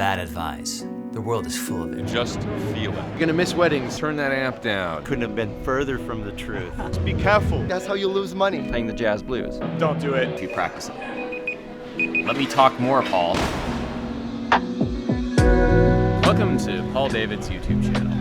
bad advice. The world is full of it. Just feel it. You're gonna miss weddings, turn that amp down. Couldn't have been further from the truth. Just be careful. That's how you lose money. Playing the jazz blues. Don't do it. If you practice it. Let me talk more, Paul. Welcome to PaulDavids' YouTube channel.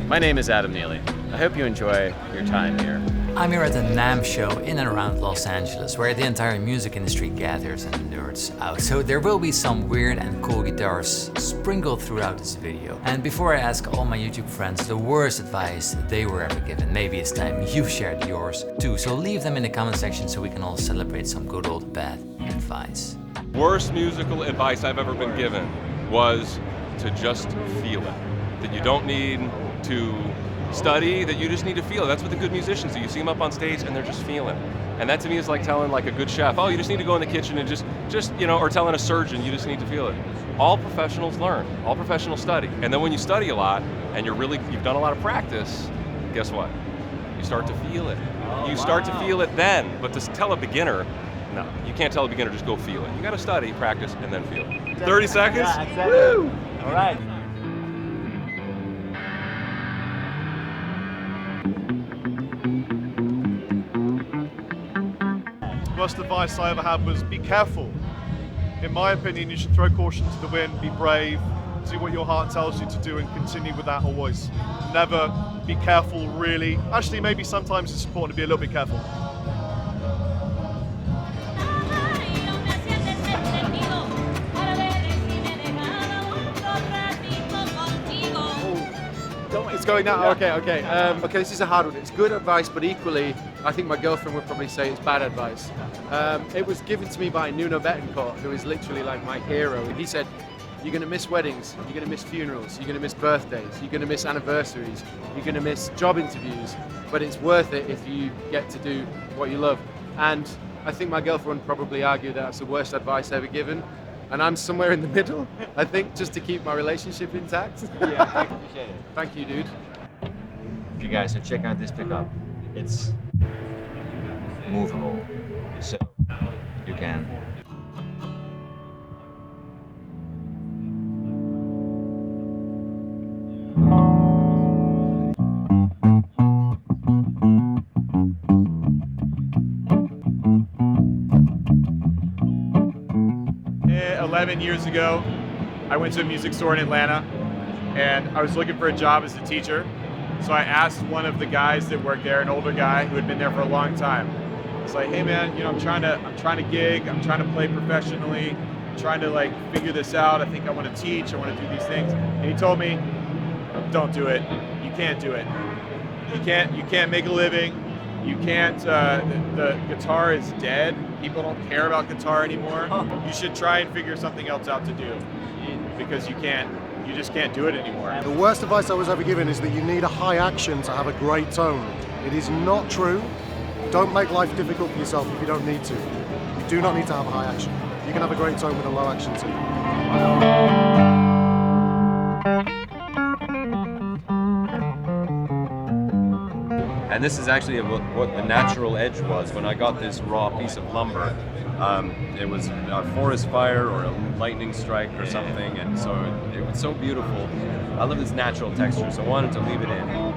My name is AdamNeely. I hope you enjoy your time here. I'm here at the NAMM show in and around Los Angeles, where the entire music industry gathers and nerds out. So there will be some weird and cool guitars sprinkled throughout this video. And before I ask all my YouTube friends the worst advice they were ever given, maybe it's time you shared yours too. So leave them in the comment section so we can all celebrate some good old bad advice. Worst musical advice I've ever been given was to just feel it. That you don't need to study, that you just need to feel it. That's what the good musicians do. You see them up on stage and they're just feeling. And that to me is like telling like a good chef, oh, you just need to go in the kitchen and just you know, or telling a surgeon, you just need to feel it. All professionals learn, all professionals study. And then when you study a lot and you've done a lot of practice, guess what? You start to feel it. You start to feel it then, but to tell a beginner, no, you can't tell a beginner, just go feel it. You gotta study, practice, and then feel it. 30 seconds? Yeah, exactly. Woo! All right. Worst advice I ever had was be careful. In my opinion, you should throw caution to the wind, be brave, do what your heart tells you to do, and continue with that always. Never be careful, really. Actually, maybe sometimes it's important to be a little bit careful. It's going now? Okay. Okay, this is a hard one. It's good advice, but equally, I think my girlfriend would probably say it's bad advice. It was given to me by Nuno Betancourt, who is literally like my hero. He said, you're gonna miss weddings, you're gonna miss funerals, you're gonna miss birthdays, you're gonna miss anniversaries, you're gonna miss job interviews, but it's worth it if you get to do what you love. And I think my girlfriend would probably argue that that's the worst advice ever given. And I'm somewhere in the middle, I think, just to keep my relationship intact. Yeah, I appreciate it. Thank you, dude. Okay guys, so check out this pickup. It's movable, so you can. Yeah, 11 years ago, I went to a music store in Atlanta, and I was looking for a job as a teacher. So I asked one of the guys that worked there, an older guy who had been there for a long time. It's like, hey man, you know, I'm trying to gig, I'm trying to play professionally, I'm trying to like figure this out. I think I want to teach, I want to do these things. And he told me, don't do it. You can't do it. You can't make a living. You can't. The guitar is dead. People don't care about guitar anymore. You should try and figure something else out to do, because you just can't do it anymore. The worst advice I was ever given is that you need a high action to have a great tone. It is not true. Don't make life difficult for yourself if you don't need to. You do not need to have a high action. You can have a great tone with a low action too. And this is actually what the natural edge was when I got this raw piece of lumber. It was a forest fire or a lightning strike or something, and so it was so beautiful. I love this natural texture, so I wanted to leave it in.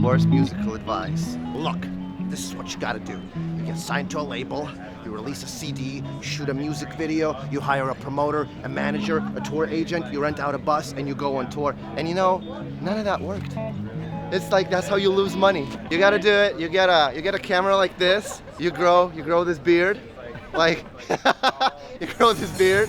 Worst musical advice. Look, this is what you gotta do. You get signed to a label, you release a CD, you shoot a music video, you hire a promoter, a manager, a tour agent, you rent out a bus, and you go on tour. And you know, none of that worked. It's like, that's how you lose money. You gotta do it, you get a camera like this, you grow this beard, like, you grow this beard.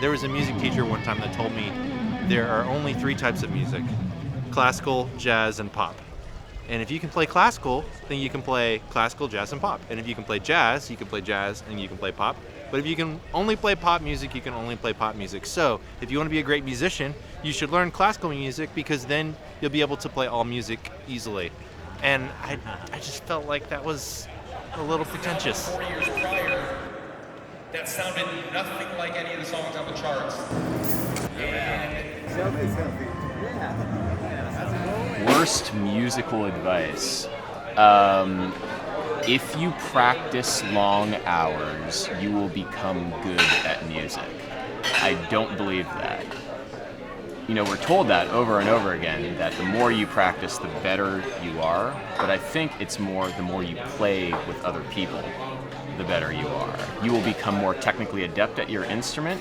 There was a music teacher one time that told me there are only 3 types of music: classical, jazz, and pop. And if you can play classical, then you can play classical, jazz, and pop. And if you can play jazz, you can play jazz and you can play pop. But if you can only play pop music, you can only play pop music. So if you want to be a great musician, you should learn classical music, because then you'll be able to play all music easily. And I just felt like that was a little pretentious. that sounded nothing like any of the songs on the charts. Worst musical advice. If you practice long hours, you will become good at music. I don't believe that. You know, we're told that over and over again, that the more you practice, the better you are. But I think it's more, the more you play with other people, the better you are. You will become more technically adept at your instrument.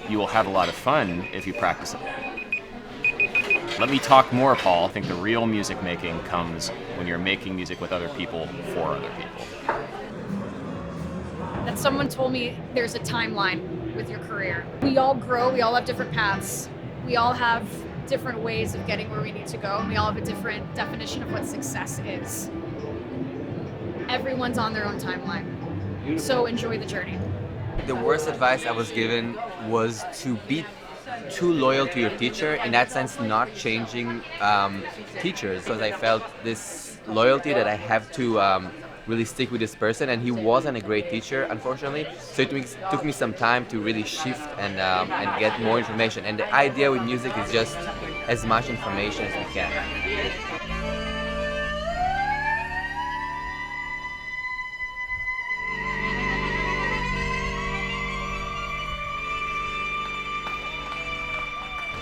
You will have a lot of fun if you practice it. Let me talk more, Paul. I think the real music making comes when you're making music with other people for other people. That someone told me there's a timeline with your career. We all grow, we all have different paths. We all have different ways of getting where we need to go, and we all have a different definition of what success is. Everyone's on their own timeline. So enjoy the journey. The worst advice I was given was to be too loyal to your teacher, in that sense not changing teachers, because I felt this loyalty that I have to really stick with this person, and he wasn't a great teacher, unfortunately, so it took me some time to really shift and get more information. And the idea with music is just as much information as we can.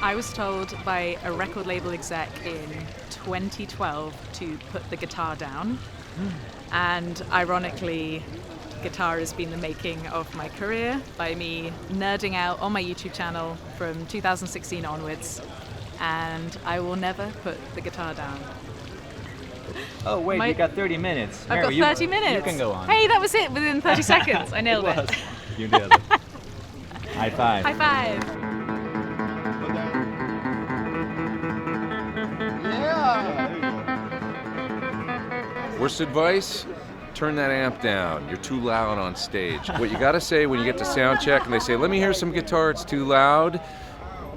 I was told by a record label exec in 2012 to put the guitar down. And ironically, guitar has been the making of my career by me nerding out on my YouTube channel from 2016 onwards. And I will never put the guitar down. Oh wait, you got 30 minutes. I've Mary, got 30 minutes. You can go on. Hey, that was it within 30 seconds. I nailed it. You did it. High five. High five. Worst advice? Turn that amp down. You're too loud on stage. What you gotta say when you get to sound check and they say, let me hear some guitar, it's too loud.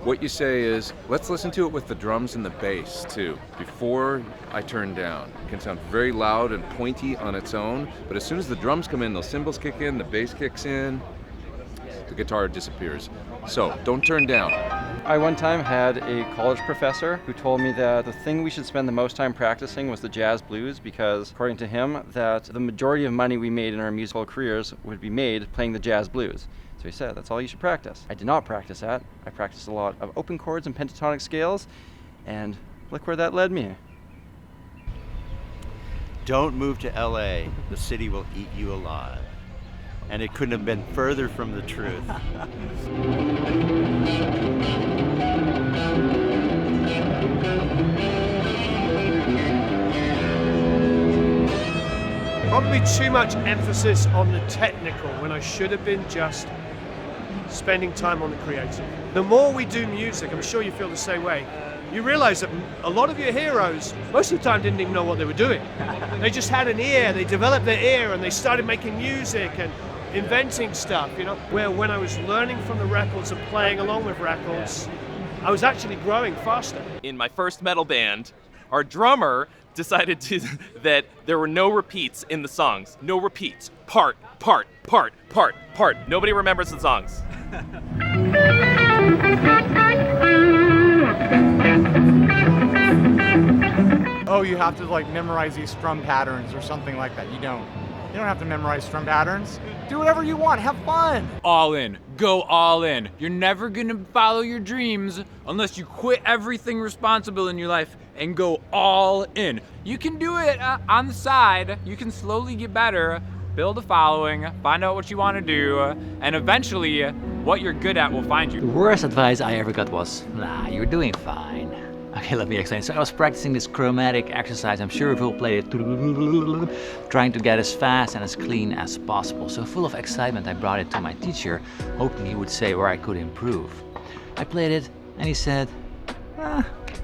What you say is, let's listen to it with the drums and the bass too, before I turn down. It can sound very loud and pointy on its own, but as soon as the drums come in, those cymbals kick in, the bass kicks in, the guitar disappears. So, don't turn down. I one time had a college professor who told me that the thing we should spend the most time practicing was the jazz blues, because according to him, that the majority of money we made in our musical careers would be made playing the jazz blues. So he said, that's all you should practice. I did not practice that. I practiced a lot of open chords and pentatonic scales, and look where that led me. Don't move to LA. The city will eat you alive. And it couldn't have been further from the truth. Probably too much emphasis on the technical when I should have been just spending time on the creative. The more we do music, I'm sure you feel the same way, you realize that a lot of your heroes, most of the time, didn't even know what they were doing. They just had an ear, they developed their ear, and they started making music and inventing stuff, you know? Where when I was learning from the records and playing along with records, I was actually growing faster. In my first metal band, our drummer decided that there were no repeats in the songs. No repeats. Part, part, part, part, part. Nobody remembers the songs. Oh, you have to like memorize these strum patterns or something like that. You don't have to memorize strum patterns. Do whatever you want, have fun. All in, go all in. You're never gonna follow your dreams unless you quit everything responsible in your life and go all in. You can do it on the side. You can slowly get better, build a following, find out what you want to do, and eventually what you're good at will find you. The worst advice I ever got was, nah, you're doing fine. Okay, let me explain. So I was practicing this chromatic exercise. I'm sure we'll play it, trying to get as fast and as clean as possible. So full of excitement, I brought it to my teacher, hoping he would say where I could improve. I played it, and he said,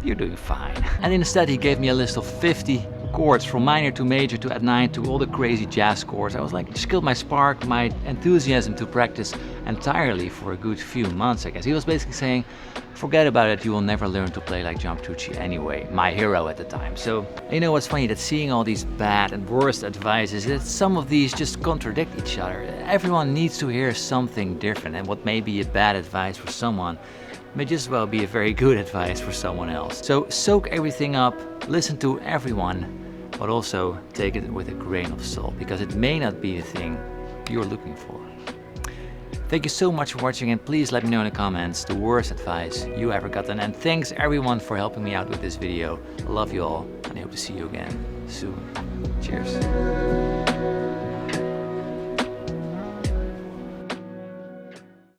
you're doing fine. And instead he gave me a list of 50 chords from minor to major to at9 to all the crazy jazz chords. I was like, just killed my spark, my enthusiasm to practice entirely for a good few months, I guess. He was basically saying, forget about it, you will never learn to play like John Petrucci anyway, my hero at the time. So, you know what's funny, that seeing all these bad and worst advices, that some of these just contradict each other. Everyone needs to hear something different, and what may be a bad advice for someone may just well be a very good advice for someone else. So soak everything up, listen to everyone, but also take it with a grain of salt, because it may not be the thing you're looking for. Thank you so much for watching, and please let me know in the comments the worst advice you ever gotten. And thanks everyone for helping me out with this video. I love you all, and I hope to see you again soon. Cheers.